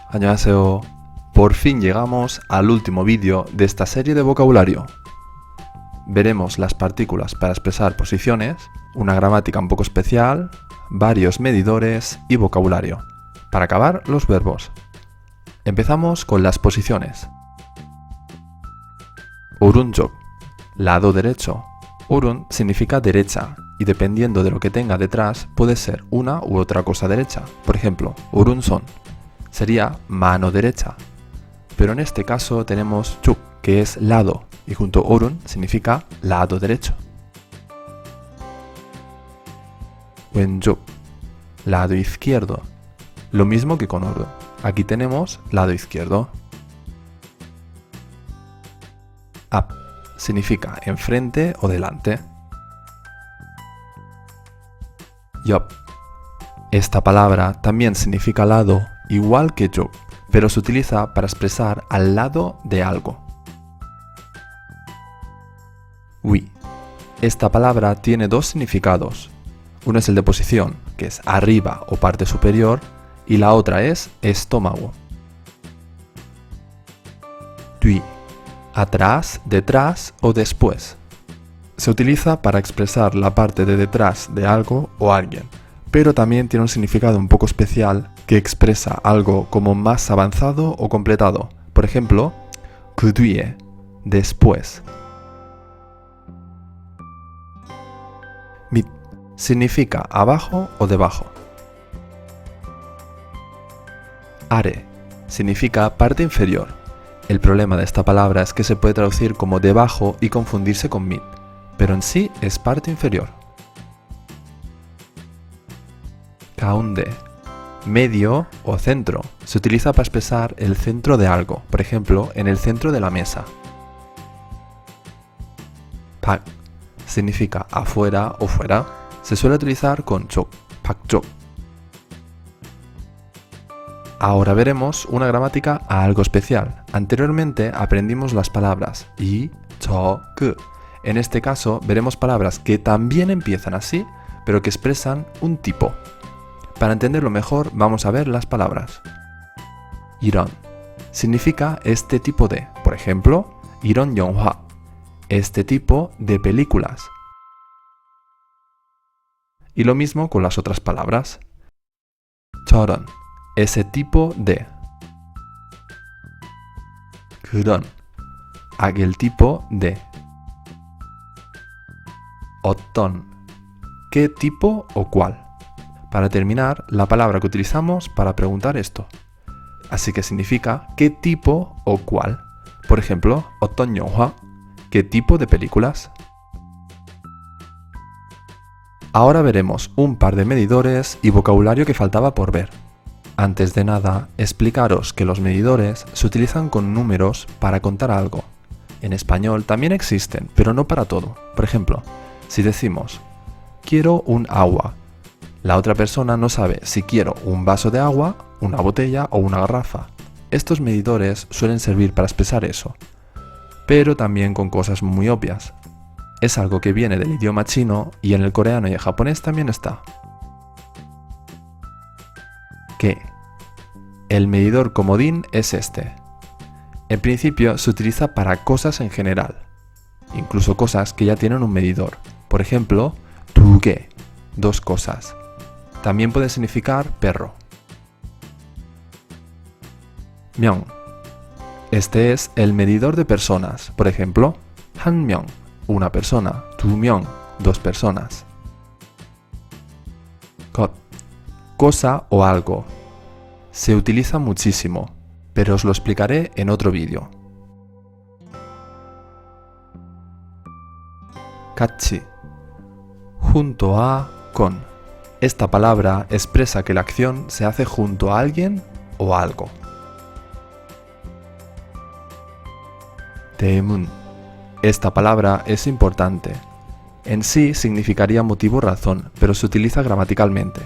안녕하세요. Por fin llegamos al último vídeo de esta serie de vocabulario. Veremos las partículas para expresar posiciones, una gramática un poco especial, varios medidores y vocabulario. Para acabar, los verbos. Empezamos con las posiciones. 오른쪽, lado derecho. 오른 significa derecha y dependiendo de lo que tenga detrás puede ser una u otra cosa derecha. Por ejemplo, 오른손 sería mano derecha. Pero en este caso tenemos 쭉, que es lado, y junto 오른 significa lado derecho. 왼쪽, lado izquierdo. Lo mismo que con 오른. Aquí tenemos lado izquierdo. 앞 significa enfrente o delante. 옆. Esta palabra también significa lado, igual que 쪽, pero se utiliza para expresar al lado de algo. 위. Esta palabra tiene dos significados. Uno es el de posición, que es arriba o parte superior, y la otra es estómago. 뒤. Atrás, detrás o después. Se utiliza para expresar la parte de detrás de algo o alguien, pero también tiene un significado un poco especial que expresa algo como más avanzado o completado. Por ejemplo, 그 뒤에, después. 밑 significa abajo o debajo. 아래 significa parte inferior. El problema de esta palabra es que se puede traducir como debajo y confundirse con 밑, pero en sí es parte inferior. 가운데, medio o centro, se utiliza para expresar el centro de algo, por ejemplo, en el centro de la mesa. 밖 significa afuera o fuera, se suele utilizar con 쪽, 밖쪽. Ahora veremos una gramática a algo especial. Anteriormente aprendimos las palabras 이, 저, 그. En este caso veremos palabras que también empiezan así, pero que expresan un tipo. Para entenderlo mejor vamos a ver las palabras. 이런 significa este tipo de, por ejemplo, 이런 영화, este tipo de películas. Y lo mismo con las otras palabras. 저런, ese tipo de. 그런, aquel tipo de. 어떤, qué tipo o cuál. Para terminar, la palabra que utilizamos para preguntar esto. Así que significa qué tipo o cuál. Por ejemplo, 어떤 영화, qué tipo de películas. Ahora veremos un par de medidores y vocabulario que faltaba por ver. Antes de nada, explicaros que los medidores se utilizan con números para contar algo. En español también existen, pero no para todo. Por ejemplo, si decimos, quiero un agua, la otra persona no sabe si quiero un vaso de agua, una botella o una garrafa. Estos medidores suelen servir para expresar eso, pero también con cosas muy obvias. Es algo que viene del idioma chino y en el coreano y el japonés también está. ¿Qué? El medidor comodín es este. En principio se utiliza para cosas en general, incluso cosas que ya tienen un medidor. Por ejemplo, 두 개, dos cosas. También puede significar perro. 명. Este es el medidor de personas. Por ejemplo, 한 명, una persona. 두 명, dos personas. 것. Cosa o algo. Se utiliza muchísimo, pero os lo explicaré en otro vídeo. 같이. Junto a, con. Esta palabra expresa que la acción se hace junto a alguien o algo. 때문. Esta palabra es importante. En sí significaría motivo o razón, pero se utiliza gramaticalmente.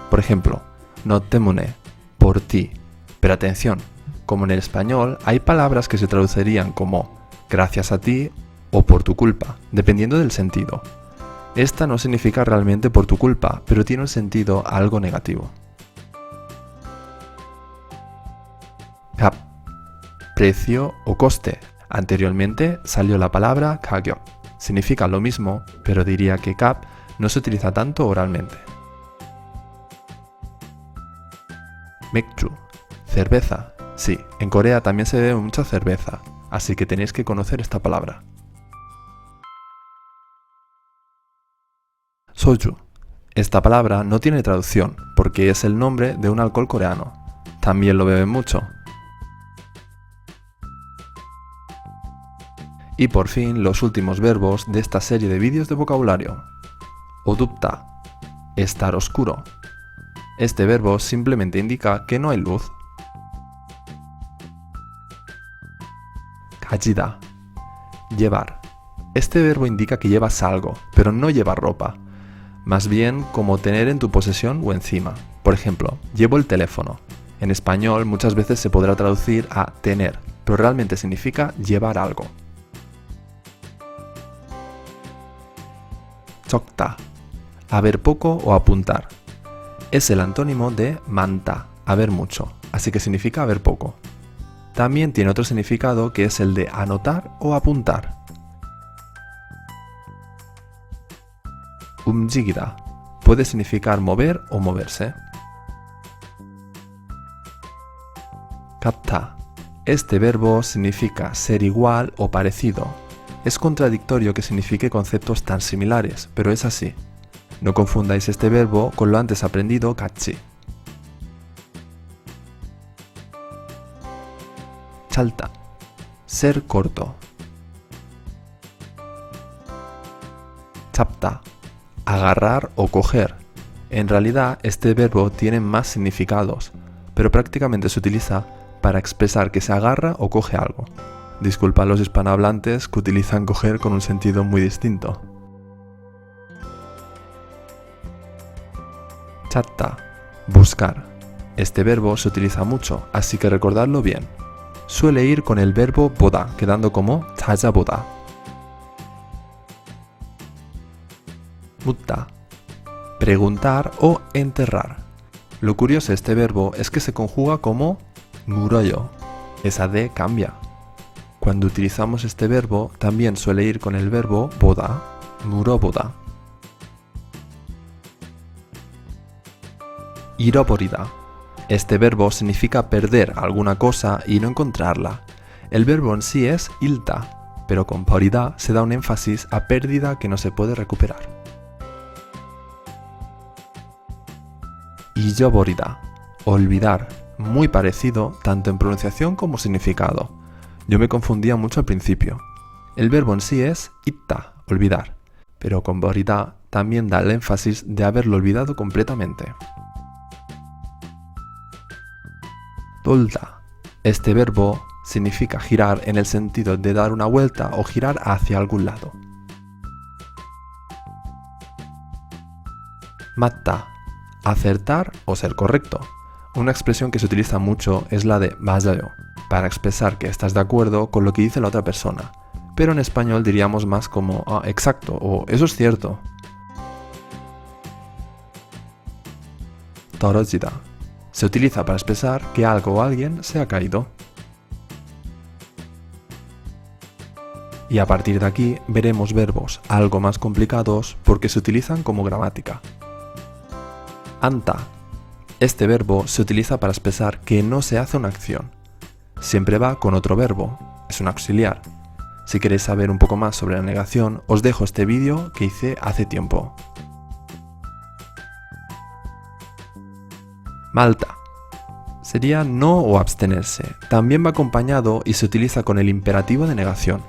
Por ejemplo, 너 때문에, por ti. Pero atención, como en el español hay palabras que se traducirían como gracias a ti o por tu culpa, dependiendo del sentido. Esta no significa realmente por tu culpa, pero tiene un sentido algo negativo. precio o coste. Anteriormente salió la palabra 가격. Significa lo mismo, pero diría que 값 no se utiliza tanto oralmente. 맥주, cerveza. Sí, en Corea también se bebe mucha cerveza, así que tenéis que conocer esta palabra. Soju. Esta palabra no tiene traducción, porque es el nombre de un alcohol coreano. También lo beben mucho. Y por fin, los últimos verbos de esta serie de vídeos de vocabulario. 어둡다, estar oscuro. Este verbo simplemente indica que no hay luz. 가지다, llevar. Este verbo indica que llevas algo, pero no llevar ropa. Más bien como tener en tu posesión o encima. Por ejemplo, llevo el teléfono. En español muchas veces se podrá traducir a tener, pero realmente significa llevar algo. 적다, haber poco o apuntar. Es el antónimo de 많다, haber mucho, así que significa haber poco. También tiene otro significado que es el de anotar o apuntar. 움직이다, puede significar mover o moverse. 같다, este verbo significa ser igual o parecido. Es contradictorio que signifique conceptos tan similares, pero es así. No confundáis este verbo con lo antes aprendido 같이. 짧다, ser corto. 잡다, agarrar o coger. En realidad, este verbo tiene más significados, pero prácticamente se utiliza para expresar que se agarra o coge algo. Disculpa a los hispanohablantes que utilizan coger con un sentido muy distinto. 찾다, buscar. Este verbo se utiliza mucho, así que recordadlo bien. Suele ir con el verbo 보다, quedando como 찾아보다. 묻다, preguntar o enterrar. Lo curioso de este verbo es que se conjuga como 물어요. Esa D cambia. Cuando utilizamos este verbo también suele ir con el verbo 보다, 물어보다. 잃어버리다. Este verbo significa perder alguna cosa y no encontrarla. El verbo en sí es 잃다, pero con 버리다 se da un énfasis a pérdida que no se puede recuperar. 잊어버리다, olvidar, muy parecido tanto en pronunciación como significado. Yo me confundía mucho al principio. El verbo en sí es 잊다, olvidar, pero con 버리다 también da el énfasis de haberlo olvidado completamente. 돌다. Este verbo significa girar en el sentido de dar una vuelta o girar hacia algún lado. 맞다. Acertar o ser correcto. Una expresión que se utiliza mucho es la de 맞아요, para expresar que estás de acuerdo con lo que dice la otra persona. Pero en español diríamos más como exacto o eso es cierto. 떨어지다. Se utiliza para expresar que algo o alguien se ha caído. Y a partir de aquí veremos verbos algo más complicados porque se utilizan como gramática. Anta. Este verbo se utiliza para expresar que no se hace una acción. Siempre va con otro verbo, es un auxiliar. Si queréis saber un poco más sobre la negación, os dejo este vídeo que hice hace tiempo. Malta. Sería no o abstenerse. También va acompañado y se utiliza con el imperativo de negación.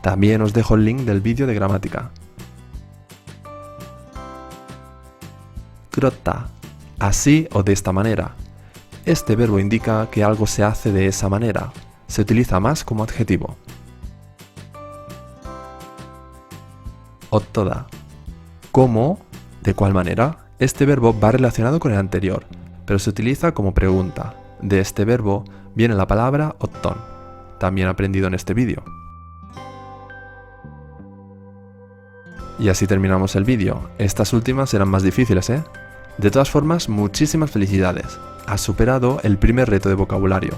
También os dejo el link del vídeo de gramática. 그렇다. Así o de esta manera. Este verbo indica que algo se hace de esa manera. Se utiliza más como adjetivo. 어떠다. ¿Cómo? ¿De cuál manera? Este verbo va relacionado con el anterior, pero se utiliza como pregunta. De este verbo viene la palabra 어떤, también aprendido en este vídeo. Y así terminamos el vídeo. Estas últimas eran más difíciles, ¿eh? De todas formas, muchísimas felicidades. Has superado el primer reto de vocabulario.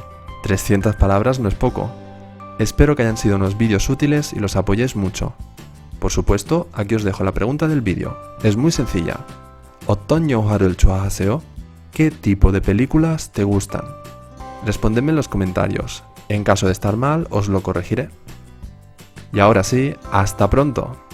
300 palabras no es poco. Espero que hayan sido unos vídeos útiles y los apoyéis mucho. Por supuesto, aquí os dejo la pregunta del vídeo. Es muy sencilla. ¿Otton 영화를 좋아하세요? ¿Qué tipo de películas te gustan? Respondedme en los comentarios. En caso de estar mal, os lo corregiré. Y ahora sí, ¡hasta pronto!